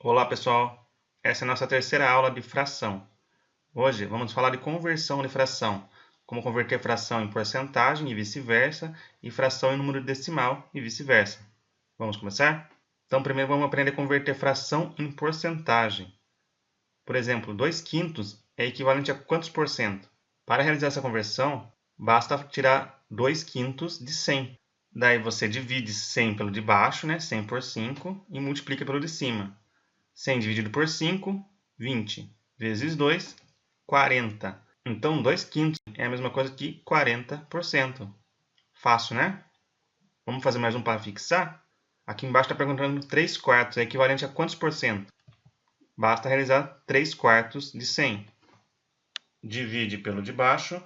Olá pessoal, essa é a nossa terceira aula de fração. Hoje vamos falar de conversão de fração, como converter fração em porcentagem e vice-versa, e fração em número decimal e vice-versa. Vamos começar? Então primeiro vamos aprender a converter fração em porcentagem. Por exemplo, 2/5 é equivalente a quantos por cento? Para realizar essa conversão, basta tirar 2/5 de 100. Daí você divide 100 pelo de baixo, 100 por 5, e multiplica pelo de cima. 100 dividido por 5, 20. Vezes 2, 40. Então, 2/5 é a mesma coisa que 40%. Fácil, né? Vamos fazer mais um para fixar? Aqui embaixo está perguntando 3/4 é equivalente a quantos por cento? Basta realizar 3/4 de 100. Divide pelo de baixo,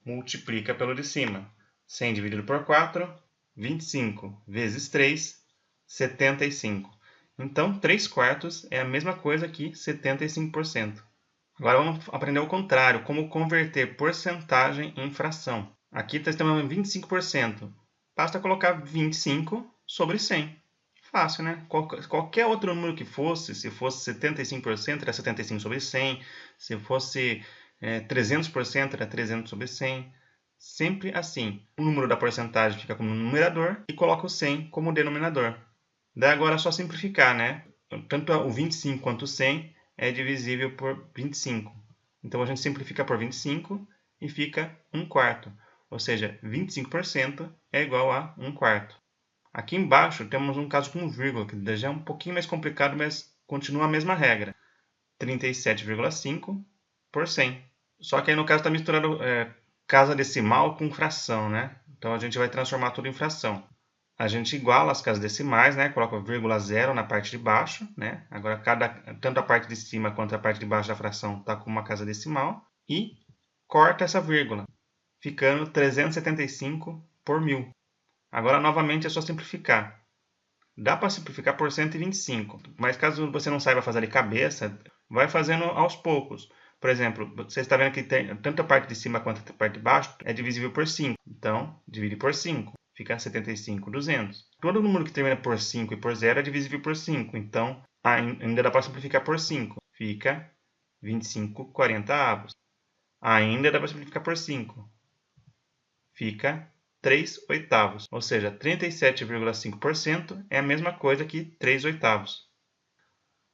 multiplica pelo de cima. 100 dividido por 4, 25. Vezes 3, 75. Então, 3/4 é a mesma coisa que 75%. Agora vamos aprender o contrário, como converter porcentagem em fração. Aqui está estimando 25%. Basta colocar 25 sobre 100. Fácil, né? Qualquer outro número que fosse, se fosse 75%, era 75 sobre 100. Se fosse 300%, era 300 sobre 100. Sempre assim. O número da porcentagem fica como numerador e coloca o 100 como denominador. Daí agora é só simplificar, né? Tanto o 25 quanto o 100 é divisível por 25. Então a gente simplifica por 25 e fica 1/4. Ou seja, 25% é igual a 1/4. Aqui embaixo temos um caso com vírgula, que já é um pouquinho mais complicado, mas continua a mesma regra. 37,5 por 100. Só que aí no caso está misturando casa decimal com fração, né? Então a gente vai transformar tudo em fração. A gente iguala as casas decimais, coloca vírgula zero na parte de baixo, Agora, tanto a parte de cima quanto a parte de baixo da fração está com uma casa decimal. E corta essa vírgula, ficando 375 por 1000. Agora, novamente, é só simplificar. Dá para simplificar por 125, mas caso você não saiba fazer de cabeça, vai fazendo aos poucos. Por exemplo, você está vendo que tanto a parte de cima quanto a parte de baixo é divisível por 5. Então, divide por 5. Fica 75/200. Todo número que termina por 5 e por 0 é divisível por 5. Então, ainda dá para simplificar por 5. Fica 25/40. Ainda dá para simplificar por 5. Fica 3/8. Ou seja, 37,5% é a mesma coisa que 3/8.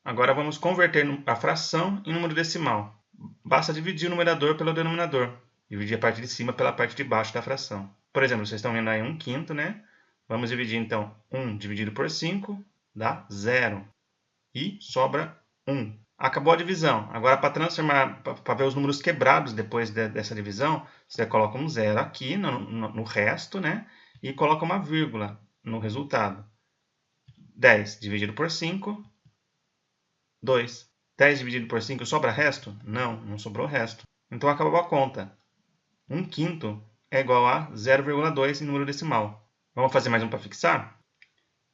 Agora vamos converter a fração em número decimal. Basta dividir o numerador pelo denominador. Dividir a parte de cima pela parte de baixo da fração. Por exemplo, vocês estão vendo aí 1/5, Vamos dividir, então, 1 dividido por 5 dá 0. E sobra 1. Acabou a divisão. Agora, para transformar, para ver os números quebrados depois dessa divisão, você coloca um 0 aqui no resto, E coloca uma vírgula no resultado. 10 dividido por 5, 2. 10 dividido por 5 sobra resto? Não, não sobrou resto. Então, acabou a conta. 1/5 é igual a 0,2 em número decimal. Vamos fazer mais um para fixar?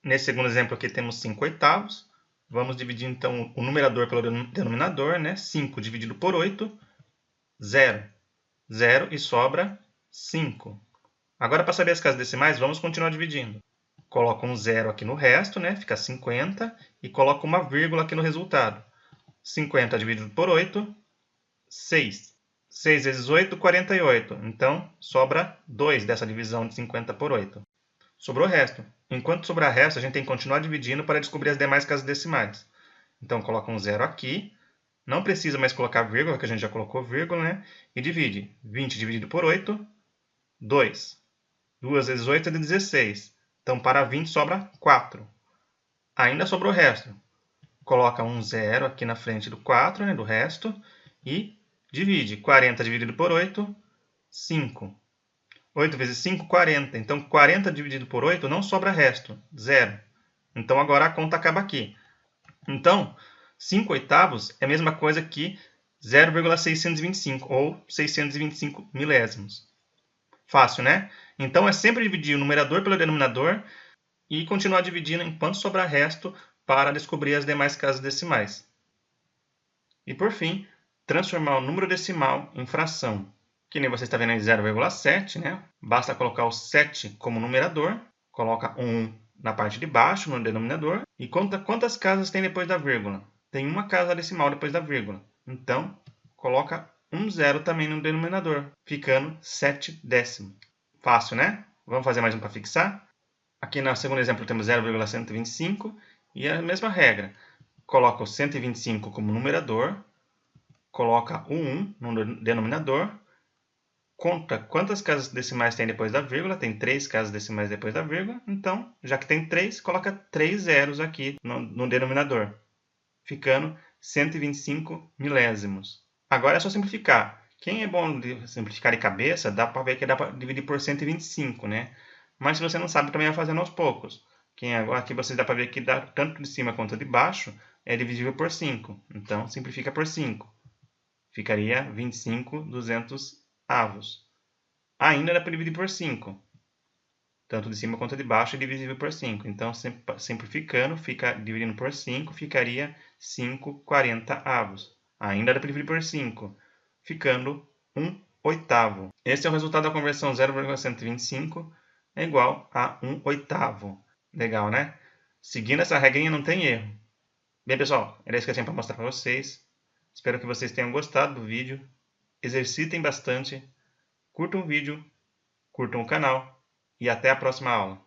Nesse segundo exemplo aqui temos 5/8. Vamos dividir, então, o numerador pelo denominador, 5 dividido por 8, 0. 0 e sobra 5. Agora, para saber as casas decimais, vamos continuar dividindo. Coloco um 0 aqui no resto, fica 50, e coloco uma vírgula aqui no resultado. 50 dividido por 8, 6. 6 vezes 8, 48. Então, sobra 2 dessa divisão de 50 por 8. Sobrou o resto. Enquanto sobrar resto, a gente tem que continuar dividindo para descobrir as demais casas decimais. Então, coloca um 0 aqui. Não precisa mais colocar vírgula, que a gente já colocou vírgula, E divide. 20 dividido por 8, 2. 2 vezes 8 é 16. Então, para 20 sobra 4. Ainda sobrou o resto. Coloca um 0 aqui na frente do 4, do resto. E divide. 40 dividido por 8, 5. 8 vezes 5, 40. Então, 40 dividido por 8 não sobra resto, 0. Então, agora a conta acaba aqui. Então, 5/8 é a mesma coisa que 0,625, ou 625 milésimos. Fácil, né? Então, é sempre dividir o numerador pelo denominador e continuar dividindo enquanto sobrar resto para descobrir as demais casas decimais. E, por fim, transformar o número decimal em fração. Que nem você está vendo aí 0,7, Basta colocar o 7 como numerador, coloca 1 na parte de baixo, no denominador, e conta quantas casas tem depois da vírgula. Tem uma casa decimal depois da vírgula. Então, coloca um zero também no denominador, ficando 7 décimos. Fácil, né? Vamos fazer mais um para fixar? Aqui no segundo exemplo temos 0,125 e a mesma regra. Coloca o 125 como numerador, coloca o 1 no denominador, conta quantas casas decimais tem depois da vírgula, tem 3 casas decimais depois da vírgula, então, já que tem 3, coloca 3 zeros aqui no denominador, ficando 125 milésimos. Agora é só simplificar. Quem é bom de simplificar de cabeça, dá para ver que dá para dividir por 125, né? Mas se você não sabe, também vai fazendo aos poucos. Aqui você dá para ver que dá, tanto de cima quanto de baixo é divisível por 5. Então, simplifica por 5. Ficaria 25/200 avos. Ainda dá para dividir por 5. Tanto de cima quanto de baixo é divisível por 5. Então, simplificando, dividindo por 5, ficaria 5/40 avos. Ainda dá para dividir por 5, ficando 1/8. Esse é o resultado da conversão 0,125 é igual a 1/8. Legal, né? Seguindo essa regrinha não tem erro. Bem, pessoal, era isso que eu tinha para mostrar para vocês. Espero que vocês tenham gostado do vídeo. Exercitem bastante. Curtam o vídeo, curtam o canal e até a próxima aula.